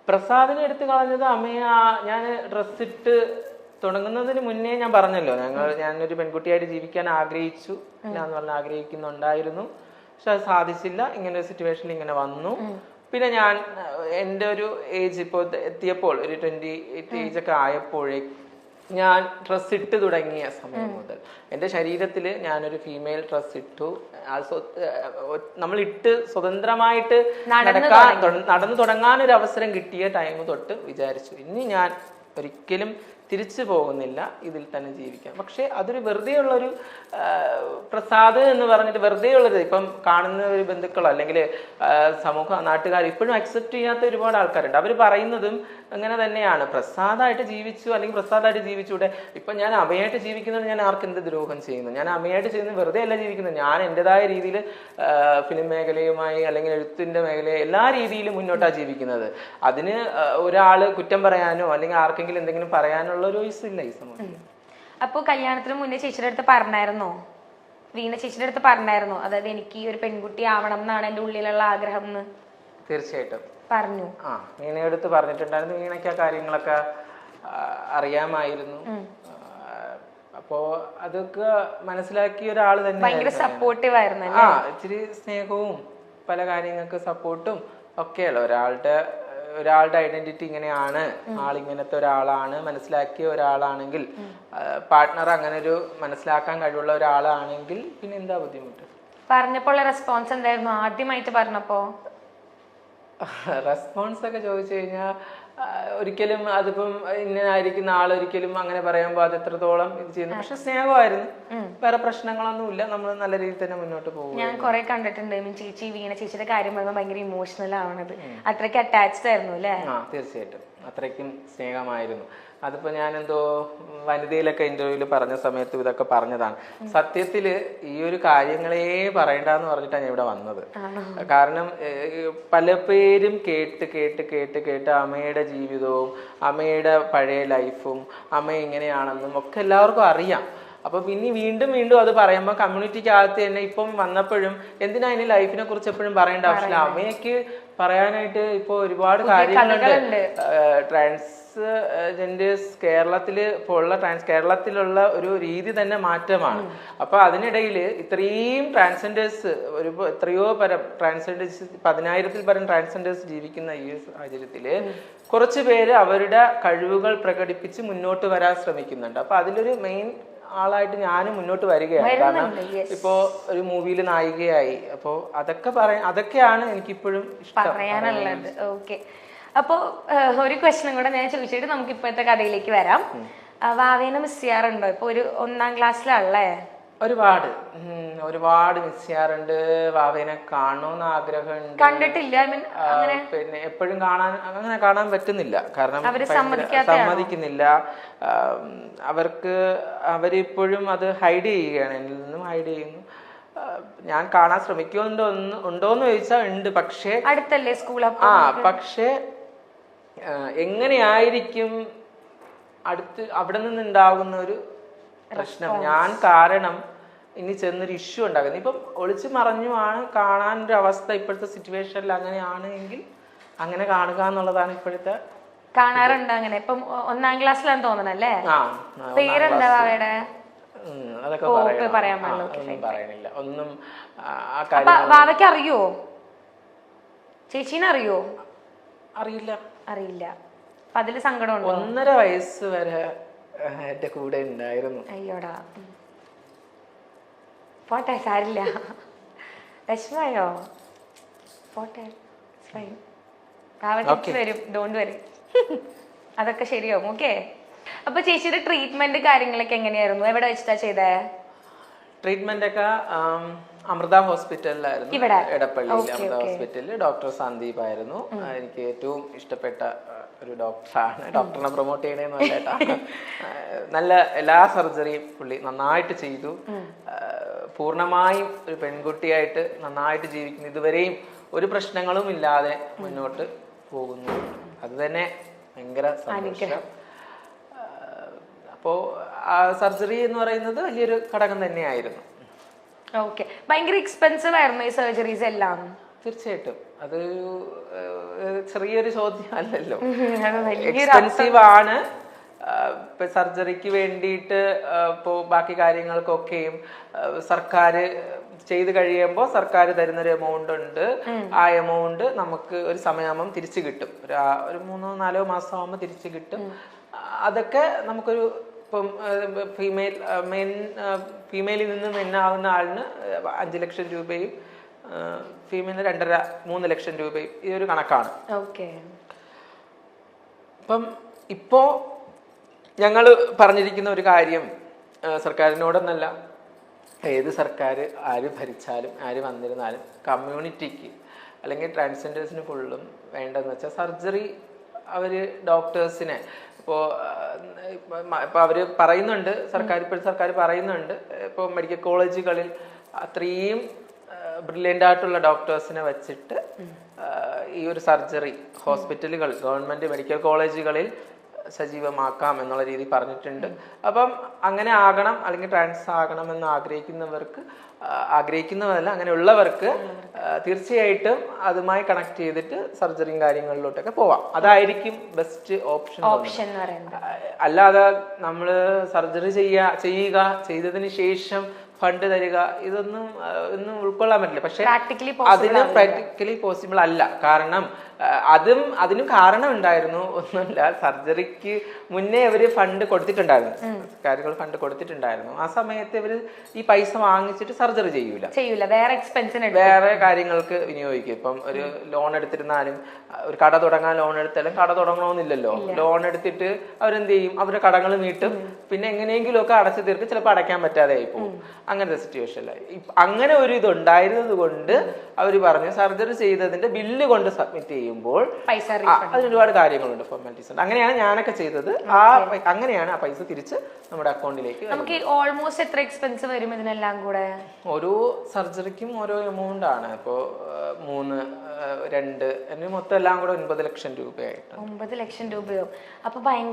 പ്രസാദിനെ എടുത്തു കളഞ്ഞത് അമ്മയെ ഞാൻ ഡ്രസ് ഇട്ട് തുടങ്ങുന്നതിന് മുന്നേ ഞാൻ പറഞ്ഞല്ലോ, ഞാനൊരു പെൺകുട്ടിയായിട്ട് ജീവിക്കാൻ ആഗ്രഹിച്ചു എന്ന് പറഞ്ഞാൽ ആഗ്രഹിക്കുന്നുണ്ടായിരുന്നു. പക്ഷെ അത് സാധിച്ചില്ല. ഇങ്ങനെ ഒരു സിറ്റുവേഷനിൽ ഇങ്ങനെ വന്നു. പിന്നെ ഞാൻ എൻ്റെ ഒരു ഏജ് ഇപ്പോൾ എത്തിയപ്പോൾ ഒരു 28 ഏജ് ഒക്കെ ആയപ്പോഴേ ഞാൻ ഡ്രസ്സ് ഇട്ട് തുടങ്ങിയ സമയം മുതൽ എൻ്റെ ശരീരത്തിൽ ഞാനൊരു ഫീമെയിൽ ഡ്രസ്സ് ഇട്ടു. നമ്മൾ ഇട്ട് സ്വതന്ത്രമായിട്ട് നടന്നു തുടങ്ങാനൊരു അവസരം കിട്ടിയ ടൈം തൊട്ട് വിചാരിച്ചു ഇനി ഞാൻ ഒരിക്കലും തിരിച്ചു പോകുന്നില്ല, ഇതിൽ തന്നെ ജീവിക്കാം. പക്ഷെ അതൊരു വെറുതെ ഉള്ളൊരു പ്രസാദ് എന്ന് പറഞ്ഞിട്ട് വെറുതെ ഉള്ളത് ഇപ്പം കാണുന്ന ഒരു ബന്ധുക്കളോ അല്ലെങ്കിൽ സമൂഹ നാട്ടുകാർ ഇപ്പോഴും അക്സെപ്റ്റ് ചെയ്യാത്ത ഒരുപാട് ആൾക്കാരുണ്ട്. അവർ പറയുന്നതും അങ്ങനെ തന്നെയാണ്, പ്രസാദായിട്ട് ജീവിച്ചു അല്ലെങ്കിൽ പ്രസാദായിട്ട് ജീവിച്ചൂടെ. ഇപ്പം ഞാൻ അമ്മയായിട്ട് ജീവിക്കുന്നത് ഞാൻ ആർക്ക് എന്ത് ദ്രോഹം ചെയ്യുന്നു? ഞാൻ അമ്മയായിട്ട് ചെയ്യുന്നത് വെറുതെ അല്ല ജീവിക്കുന്നത്. ഞാൻ എൻ്റെതായ രീതിയിൽ ഫിലിം മേഖലയുമായി അല്ലെങ്കിൽ എഴുത്തിൻ്റെ മേഖലയെ എല്ലാ രീതിയിലും മുന്നോട്ടാണ് ജീവിക്കുന്നത്. അതിന് ഒരാൾ കുറ്റം പറയാനോ അല്ലെങ്കിൽ ആർക്കെങ്കിലും എന്തെങ്കിലും പറയാനുള്ള ഒരു വോയിസ് ഇല്ല ഈ സമയത്ത്. അപ്പൊ കല്യാണത്തിന് മുന്നേ ചേച്ചിയുടെ അടുത്ത് പറഞ്ഞായിരുന്നോ, വീണ ചേച്ചിയുടെ അടുത്ത് പറഞ്ഞായിരുന്നോ, അതായത് എനിക്ക് ഒരു പെൺകുട്ടി ആവണം എന്നാണ് എൻ്റെ ഉള്ളിലുള്ള ആഗ്രഹം എന്ന്? തീർച്ചയായിട്ടും പറഞ്ഞു. വീണയെടുത്ത് പറഞ്ഞിട്ടുണ്ടായിരുന്നു. വീണയ്ക്ക് ആ കാര്യങ്ങളൊക്കെ അറിയാമായിരുന്നു. അപ്പോ അതൊക്കെ മനസ്സിലാക്കിയ ഒരാൾ തന്നെ ഭയങ്കര സപ്പോർട്ടീവ് ആയിരുന്നു. ഇച്ചിരി സ്നേഹവും പല കാര്യങ്ങൾക്ക് സപ്പോർട്ടും ഒക്കെയുള്ള ഒരാളുടെ ഐഡന്റിറ്റി ഇങ്ങനെയാണ്, ആളിങ്ങനത്തെ ഒരാളാണ് മനസ്സിലാക്കിയ ഒരാളാണെങ്കിൽ, പാർട്ട്ണർ അങ്ങനെ ഒരു മനസ്സിലാക്കാൻ കഴിവുള്ള ഒരാളാണെങ്കിൽ പിന്നെ എന്താ ബുദ്ധിമുട്ട്? പറഞ്ഞപ്പോൾ റെസ്പോൺസ് എന്തായിരുന്നു ആദ്യമായിട്ട് പറഞ്ഞപ്പോ? റെസ്പോൺസ് ഒക്കെ ചോദിച്ചു കഴിഞ്ഞാൽ ഒരിക്കലും അതിപ്പം ഇന്നായിരിക്കുന്ന ആളൊരിക്കലും അങ്ങനെ പറയുമ്പോൾ അത് എത്രത്തോളം ഇത് ചെയ്യുന്നു. പക്ഷെ സ്നേഹമായിരുന്നു, വേറെ പ്രശ്നങ്ങളൊന്നും ഇല്ല. നമ്മൾ നല്ല രീതിയിൽ തന്നെ മുന്നോട്ട് പോകും. ഞാൻ കുറെ കണ്ടിട്ടുണ്ട് ചേച്ചി വീണ ചേച്ചിയുടെ കാര്യം പറയുമ്പോൾ ഭയങ്കര ഇമോഷണൽ ആവണത്. അത്രയ്ക്ക് അറ്റാച്ച്ഡ് ആയിരുന്നു അല്ലേ? തീർച്ചയായിട്ടും അത്രയ്ക്കും സ്നേഹമായിരുന്നു. അതിപ്പോ ഞാനെന്തോ വനിതയിലൊക്കെ ഇന്റർവ്യൂവിൽ പറഞ്ഞ സമയത്ത് ഇതൊക്കെ പറഞ്ഞതാണ്. സത്യത്തില് ഈ ഒരു കാര്യങ്ങളെ പറയണ്ടെന്ന് പറഞ്ഞിട്ടാണ് ഞാൻ ഇവിടെ വന്നത്. കാരണം പല പേരും കേട്ട് അമ്മയുടെ ജീവിതവും അമ്മയുടെ പഴയ ലൈഫും അമ്മ എങ്ങനെയാണെന്നും ഒക്കെ എല്ലാവർക്കും അറിയാം. അപ്പൊ പിന്നെ വീണ്ടും അത് പറയുമ്പോൾ കമ്മ്യൂണിറ്റിക്കകത്ത് തന്നെ ഇപ്പം വന്നപ്പോഴും എന്തിനാ ഇനി ലൈഫിനെ കുറിച്ച് എപ്പോഴും പറയേണ്ട ആവശ്യമില്ല. അമ്മയ്ക്ക് പറയാനായിട്ട് ഇപ്പൊ ഒരുപാട് കാര്യങ്ങളുണ്ട്. ട്രാൻസ്ജെൻഡേഴ്സ് കേരളത്തിലുള്ള ഒരു രീതി തന്നെ മാറ്റമാണ്. അപ്പൊ അതിനിടയിൽ ഇത്രയും ട്രാൻസ്ജെൻഡേഴ്സ് എത്രയോ പരം ട്രാൻസ്ജെൻഡേഴ്സ് 10,000-ൽ പരം ട്രാൻസ്ജെൻഡേഴ്സ് ജീവിക്കുന്ന ഈ കുറച്ച് കുറച്ചു പേര് അവരുടെ കഴിവുകൾ പ്രകടിപ്പിച്ച് മുന്നോട്ട് വരാൻ ശ്രമിക്കുന്നുണ്ട്. അപ്പൊ അതിലൊരു മെയിൻ ആളായിട്ട് ഞാനും മുന്നോട്ട് വരികയാണ്. കാരണം ഇപ്പോ ഒരു മൂവിയിൽ നായികയായി. അപ്പോ അതൊക്കെയാണ് എനിക്കിപ്പോഴും പറയാനുള്ളത്. ഓക്കെ, അപ്പോ ഒരു ക്വസ്റ്റനും കൂടെ ഞാൻ ചോദിച്ചിട്ട് നമുക്ക് ഇപ്പോഴത്തെ കഥയിലേക്ക് വരാം. വാവേനെ മിസ് ചെയ്യാറുണ്ടോ? ഇപ്പൊ ഒരു 1ാം ക്ലാസ്സിലാണല്ലേ? ഒരുപാട് മിസ് ചെയ്യാറുണ്ട്. വാവേനെ കാണണമെന്ന് ആഗ്രഹമുണ്ട്. കണ്ടിട്ടില്ല. പിന്നെ എപ്പോഴും കാണാൻ പറ്റുന്നില്ല. കാരണം സമ്മതിക്കുന്നില്ല. അവരിപ്പോഴും അത് ഹൈഡ് ചെയ്യുകയാണ്, എന്നിൽ നിന്നും ഹൈഡ് ചെയ്യുന്നു. ഞാൻ കാണാൻ ഉണ്ടോന്ന് ചോദിച്ചാൽ ഉണ്ട്. പക്ഷേ അടുത്തല്ലേ സ്കൂൾ? പക്ഷേ എങ്ങനെയായിരിക്കും അവിടെ നിന്നുണ്ടാകുന്ന ഒരു പ്രശ്നം, ഞാൻ കാരണം ഇനി ചെന്നൊരു ഇഷ്യൂ ഉണ്ടാകുന്നത്. ഇപ്പം ഒളിച്ചു മറഞ്ഞുമാണ് കാണാനൊരു അവസ്ഥ ഇപ്പോഴത്തെ സിറ്റുവേഷനിൽ. അങ്ങനെയാണ് എങ്കിൽ അങ്ങനെ കാണുക എന്നുള്ളതാണ് ഇപ്പോഴത്തെ. കാണാറുണ്ട് അങ്ങനെ. ഇപ്പം 1ാം ക്ലാസ്സിലാന്ന് തോന്നണല്ലേ? പേരെന്താ അവയുടെ? അതൊക്കെ പറയണില്ല ഒന്നും. വാവയ്ക്ക് അറിയോ? ചേച്ചീനെ അറിയോ? അറിയില്ല. അപ്പൊ അതില് സങ്കടമുണ്ടോ? 1.5 വയസ്സ് വരെ എന്റെ കൂടെ ഉണ്ടായിരുന്നു. അയ്യോടാ, പോട്ടെ, സാരില്ല. വിഷമായോ? പോട്ടെ, വരും, ഡോണ്ട് വരി. അതൊക്കെ ശരിയാവും. ഓക്കെ. അപ്പൊ ചേച്ചിയുടെ ട്രീറ്റ്മെന്റ് കാര്യങ്ങളൊക്കെ എങ്ങനെയായിരുന്നു? എവിടെ വെച്ചിട്ടാ ചെയ്തേ? ട്രീറ്റ്മെന്റ് ഒക്കെ അമൃത ഹോസ്പിറ്റലിലായിരുന്നു, എടപ്പള്ളിയിൽ അമൃത ഹോസ്പിറ്റലിൽ. ഡോക്ടർ സന്ദീപ് ആയിരുന്നു എനിക്ക് ഏറ്റവും ഇഷ്ടപ്പെട്ട ഒരു ഡോക്ടറാണ്. ഡോക്ടറിനെ പ്രൊമോട്ട് ചെയ്യണേന്ന് പറഞ്ഞേട്ടാ. നല്ല എല്ലാ സർജറിയും പുള്ളി നന്നായിട്ട് ചെയ്തു. പൂർണ്ണമായും ഒരു പെൺകുട്ടിയായിട്ട് നന്നായിട്ട് ജീവിക്കുന്നു. ഇതുവരെയും ഒരു പ്രശ്നങ്ങളും ഇല്ലാതെ മുന്നോട്ട് പോകുന്നു. അത് തന്നെ ഭയങ്കര സന്തോഷം. അപ്പോ സർജറി എന്ന് പറയുന്നത് വലിയൊരു ഘടകം തന്നെയായിരുന്നു. ഓക്കെ. ഭയങ്കര എക്സ്പെൻസീവ് ആയിരുന്നു ഈ സർജറീസ് എല്ലാം? തീർച്ചയായിട്ടും അതൊരു ചെറിയൊരു ചോദ്യം അല്ലല്ലോ. അത് വലിയൊരു എക്സ്പെൻസീവ് ആണ്. ഇപ്പൊ സർജറിക്ക് വേണ്ടിയിട്ട് ഇപ്പോൾ ബാക്കി കാര്യങ്ങൾക്കൊക്കെയും സർക്കാർ ചെയ്ത് കഴിയുമ്പോൾ സർക്കാർ തരുന്നൊരു എമൗണ്ട് ഉണ്ട്. ആ എമൗണ്ട് നമുക്ക് ഒരു സമയമാകുമ്പം തിരിച്ചു കിട്ടും. ഒരു 3-4 മാസം ആകുമ്പോൾ തിരിച്ചു കിട്ടും. അതൊക്കെ നമുക്കൊരു ഇപ്പം ഫീമെയിലിൽ നിന്ന് മെന്നാവുന്ന ആളിന് 5 ലക്ഷം രൂപയും ഫീമെയിലിന് 2.5-3 ലക്ഷം രൂപയും ഈ ഒരു കണക്കാണ്. അപ്പം ഇപ്പോ ഞങ്ങൾ പറഞ്ഞിരിക്കുന്ന ഒരു കാര്യം സർക്കാരിനോടൊന്നല്ല, ഏത് സർക്കാർ ആര് ഭരിച്ചാലും ആര് വന്നിരുന്നാലും കമ്മ്യൂണിറ്റിക്ക് അല്ലെങ്കിൽ ട്രാൻസ്ജെൻഡേഴ്സിന് ഫുള്ളും വേണ്ടതെന്ന് വെച്ചാൽ സർജറി. അവർ ഡോക്ടേഴ്സിനെ ഇപ്പോൾ അവർ പറയുന്നുണ്ട്, സർക്കാർ പറയുന്നുണ്ട്, ഇപ്പോൾ മെഡിക്കൽ കോളേജുകളിൽ അത്രയും ബ്രില്യൻ്റ് ആയിട്ടുള്ള ഡോക്ടേഴ്സിനെ വെച്ചിട്ട് ഈ ഒരു സർജറി ഹോസ്പിറ്റലുകൾ ഗവൺമെൻറ് മെഡിക്കൽ കോളേജുകളിൽ സജീവമാക്കാം എന്നുള്ള രീതി പറഞ്ഞിട്ടുണ്ട്. അപ്പം അങ്ങനെ ആകണം, അല്ലെങ്കിൽ ട്രാൻസ് ആകണം എന്ന് ആഗ്രഹിക്കുന്നവരല്ല അങ്ങനെയുള്ളവർക്ക് തീർച്ചയായിട്ടും അതുമായി കണക്ട് ചെയ്തിട്ട് സർജറിയും കാര്യങ്ങളിലോട്ടൊക്കെ പോവാം. അതായിരിക്കും ബെസ്റ്റ് ഓപ്ഷൻ. അല്ലാതെ നമ്മൾ സർജറി ചെയ്തതിന് ശേഷം ഫണ്ട് തരിക ഇതൊന്നും ഉൾക്കൊള്ളാൻ പറ്റില്ല. പക്ഷെ അതിന് പ്രാക്ടിക്കലി പോസിബിൾ അല്ല. കാരണം അതിനും കാരണം ഉണ്ടായിരുന്നു. ഒന്നുമില്ല, സർജറിക്ക് മുന്നേ ഇവര് ഫണ്ട് കൊടുത്തിട്ടുണ്ടായിരുന്നു, കാര്യങ്ങൾ ഫണ്ട് കൊടുത്തിട്ടുണ്ടായിരുന്നു. ആ സമയത്ത് ഇവര് ഈ പൈസ വാങ്ങിച്ചിട്ട് സർജറി ചെയ്യൂല, വേറെ കാര്യങ്ങൾക്ക് വിനിയോഗിക്കും. ഇപ്പം ഒരു ലോൺ എടുത്തിരുന്നാലും, ഒരു കട തുടങ്ങാൻ ലോൺ എടുത്താലും കട തുടങ്ങണമെന്നില്ലല്ലോ. ലോൺ എടുത്തിട്ട് അവരെന്ത് ചെയ്യും, അവരുടെ കടങ്ങൾ വീട്ടും, പിന്നെ എങ്ങനെയെങ്കിലും ഒക്കെ അടച്ചു തീർക്കും, ചിലപ്പോൾ അടയ്ക്കാൻ പറ്റാതെ ആയി പോകും. അങ്ങനത്തെ സിറ്റുവേഷനിലായി. അങ്ങനെ ഒരു ഇത് ഉണ്ടായിരുന്നത് കൊണ്ട് അവർ പറഞ്ഞു സർജറി ചെയ്തതിന്റെ ബില്ല് കൊണ്ട് സബ്മിറ്റ് ചെയ്യുമ്പോൾ അതിന് ഒരുപാട് കാര്യങ്ങളുണ്ട്, ഫോർമാലിറ്റീസ് ഉണ്ട്. അങ്ങനെയാണ് ഞാനൊക്കെ ചെയ്തത്. അങ്ങനെയാണ് ആ പൈസ തിരിച്ച് നമ്മുടെ അക്കൗണ്ടിലേക്ക്. നമുക്ക് ഓൾമോസ്റ്റ് എത്ര എക്സ്പെൻസ് വരും ഇതിനെല്ലാം കൂടെ? ഓരോ സർജറിക്കും ഓരോ എമൗണ്ട് ആണ്. ഇപ്പോൾ 3, 2 മൊത്തം എല്ലാം കൂടെ 9 ലക്ഷം രൂപയായിട്ട്. 9 ലക്ഷം രൂപയോ? അപ്പൊ ഭയങ്കര